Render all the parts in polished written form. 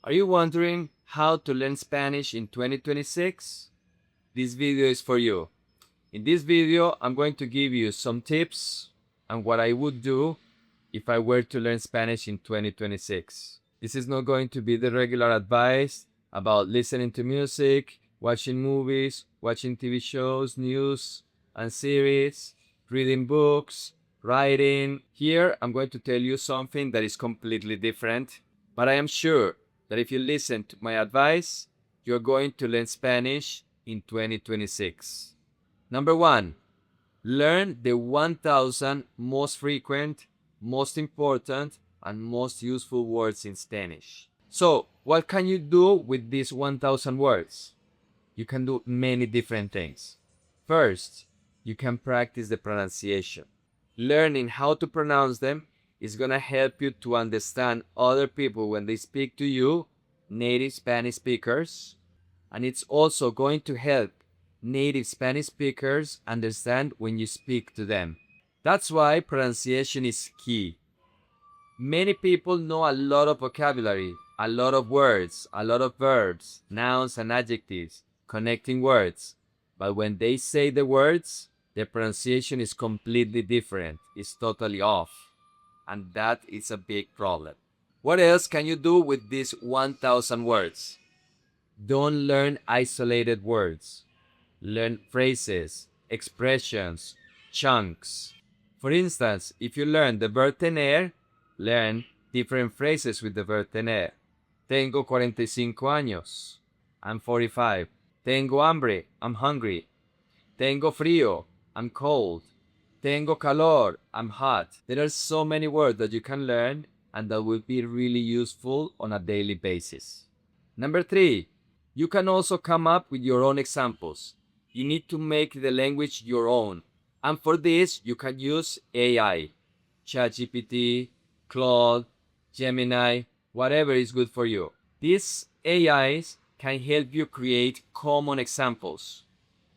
Are you wondering how to learn Spanish in 2026? This video is for you. In this video, I'm going to give you some tips on what I would do if I were to learn Spanish in 2026. This is not going to be the regular advice about listening to music, watching movies, watching TV shows, news and series, reading books, writing. Here, I'm going to tell you something that is completely different, but I am sure that if you listen to my advice, you're going to learn Spanish in 2026. Number 1, learn the 1000 most frequent, most important, and most useful words in Spanish. So, what can you do with these 1000 words? You can do many different things. First, you can practice the pronunciation. Learning how to pronounce them is going to help you to understand other people when they speak to you, native Spanish speakers, and it's also going to help native Spanish speakers understand when you speak to them. That's why pronunciation is key. Many people know a lot of vocabulary, a lot of words, a lot of verbs, nouns and adjectives, connecting words, but when they say the words, the pronunciation is completely different. It's totally off. And that is a big problem. What else can you do with these 1000 words? Don't learn isolated words. Learn phrases, expressions, chunks. For instance, if you learn the verb tener, learn different phrases with the verb tener. Tengo 45 años. I'm 45. Tengo hambre. I'm hungry. Tengo frío. I'm cold. Tengo calor. I'm hot. There are so many words that you can learn and that will be really useful on a daily basis. Number 3, you can also come up with your own examples. You need to make the language your own. And for this, you can use AI, ChatGPT, Claude, Gemini, whatever is good for you. These AIs can help you create common examples.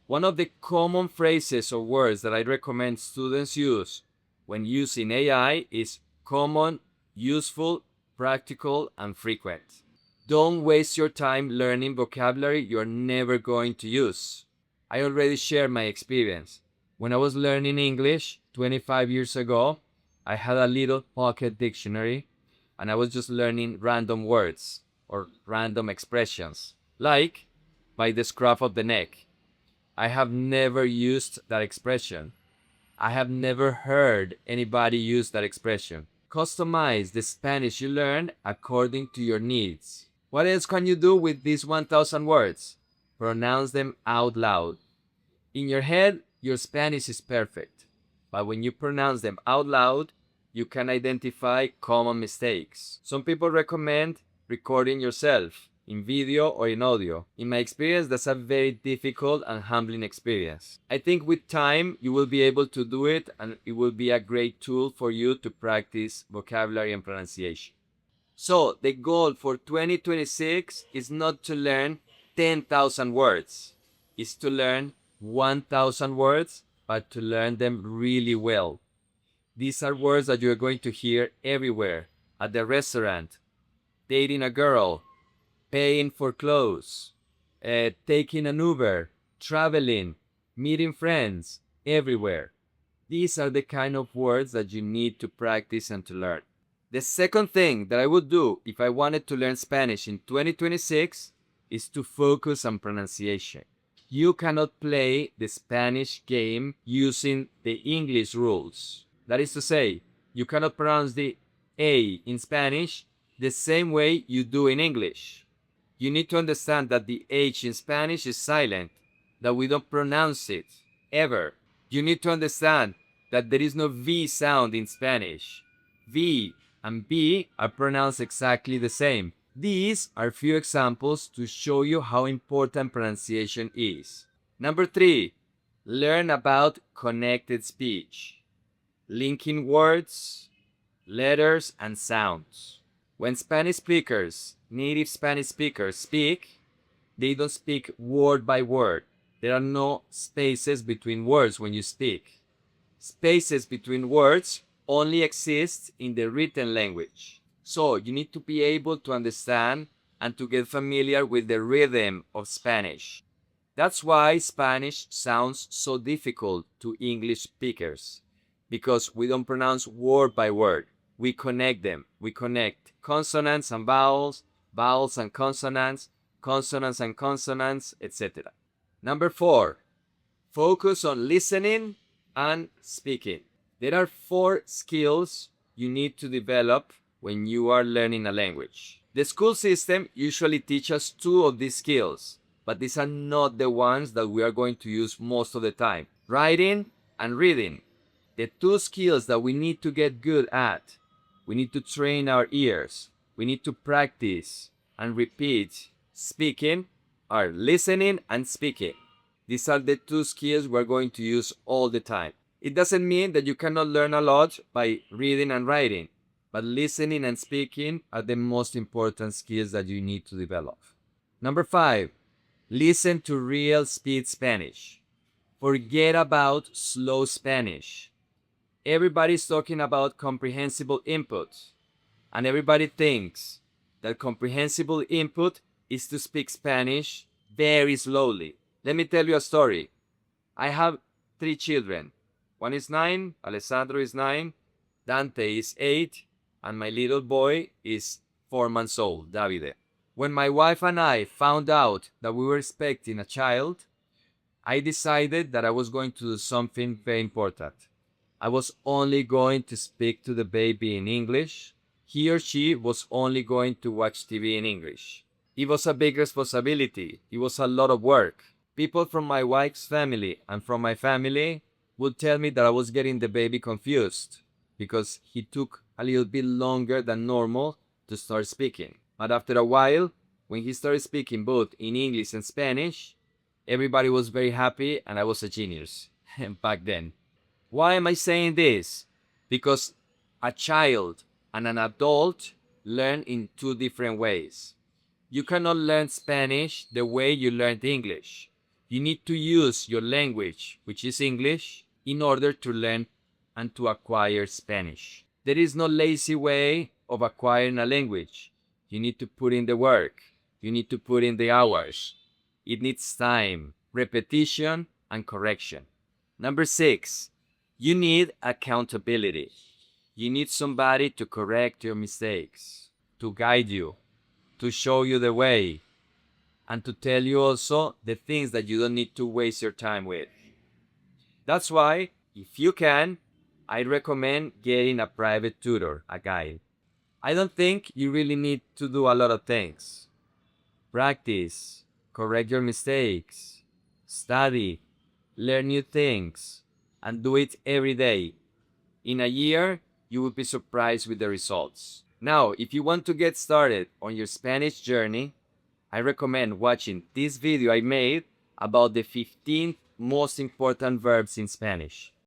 One of the common phrases or words that I recommend students use when using AI is common, useful, practical, and frequent. Don't waste your time learning vocabulary you're never going to use. I already shared my experience. When I was learning English 25 years ago, I had a little pocket dictionary and I was just learning random words or random expressions, like by the scruff of the neck. I have never used that expression. I have never heard anybody use that expression. Customize the Spanish you learn according to your needs. What else can you do with these 1000 words? Pronounce them out loud. In your head, your Spanish is perfect, but when you pronounce them out loud, you can identify common mistakes. Some people recommend recording yourself in video or in audio. In my experience, that's a very difficult and humbling experience. I think with time, you will be able to do it and it will be a great tool for you to practice vocabulary and pronunciation. So, the goal for 2026 is not to learn 10,000 words. It's to learn 1,000 words, but to learn them really well. These are words that you're going to hear everywhere. At the restaurant, dating a girl, paying for clothes, taking an Uber, traveling, meeting friends, everywhere. These are the kind of words that you need to practice and to learn. The second thing that I would do if I wanted to learn Spanish in 2026 is to focus on pronunciation. You cannot play the Spanish game using the English rules. That is to say, you cannot pronounce the A in Spanish the same way you do in English. You need to understand that the H in Spanish is silent, that we don't pronounce it, ever. You need to understand that there is no V sound in Spanish. V and B are pronounced exactly the same. These are few examples to show you how important pronunciation is. Number 3, learn about connected speech. Linking words, letters, and sounds. When Spanish speakers, native Spanish speakers speak, they don't speak word by word. There are no spaces between words when you speak. Spaces between words only exist in the written language. So you need to be able to understand and to get familiar with the rhythm of Spanish. That's why Spanish sounds so difficult to English speakers, because we don't pronounce word by word. We connect them. We connect consonants and vowels, vowels and consonants and consonants, etc. Number 4, focus on listening and speaking. There are 4 skills you need to develop when you are learning a language. The school system usually teaches 2 of these skills, but these are not the ones that we are going to use most of the time. Writing and reading. The 2 skills that we need to get good at. We need to train our ears. We need to practice and repeat speaking are listening and speaking. These are the 2 skills we're going to use all the time. It doesn't mean that you cannot learn a lot by reading and writing, but listening and speaking are the most important skills that you need to develop. Number 5, listen to real speed Spanish. Forget about slow Spanish. Everybody's talking about comprehensible input, and everybody thinks that comprehensible input is to speak Spanish very slowly. Let me tell you a story. I have 3 children. One is 9, Alessandro is 9, Dante is 8, and my little boy is 4 months old, Davide. When my wife and I found out that we were expecting a child, I decided that I was going to do something very important. I was only going to speak to the baby in English. He or she was only going to watch TV in English. It was a big responsibility. It was a lot of work. People from my wife's family and from my family would tell me that I was getting the baby confused because he took a little bit longer than normal to start speaking. But after a while, when he started speaking both in English and Spanish, everybody was very happy and I was a genius back then. Why am I saying this? Because a child and an adult learn in 2 different ways. You cannot learn Spanish the way you learned English. You need to use your language, which is English, in order to learn and to acquire Spanish. There is no lazy way of acquiring a language. You need to put in the work. You need to put in the hours. It needs time, repetition, and correction. Number 6, you need accountability. You need somebody to correct your mistakes, to guide you, to show you the way, and to tell you also the things that you don't need to waste your time with. That's why, if you can, I recommend getting a private tutor, a guide. I don't think you really need to do a lot of things. Practice, correct your mistakes, study, learn new things, and do it every day. In a year, you will be surprised with the results. Now, if you want to get started on your Spanish journey, I recommend watching this video I made about the 15 most important verbs in Spanish.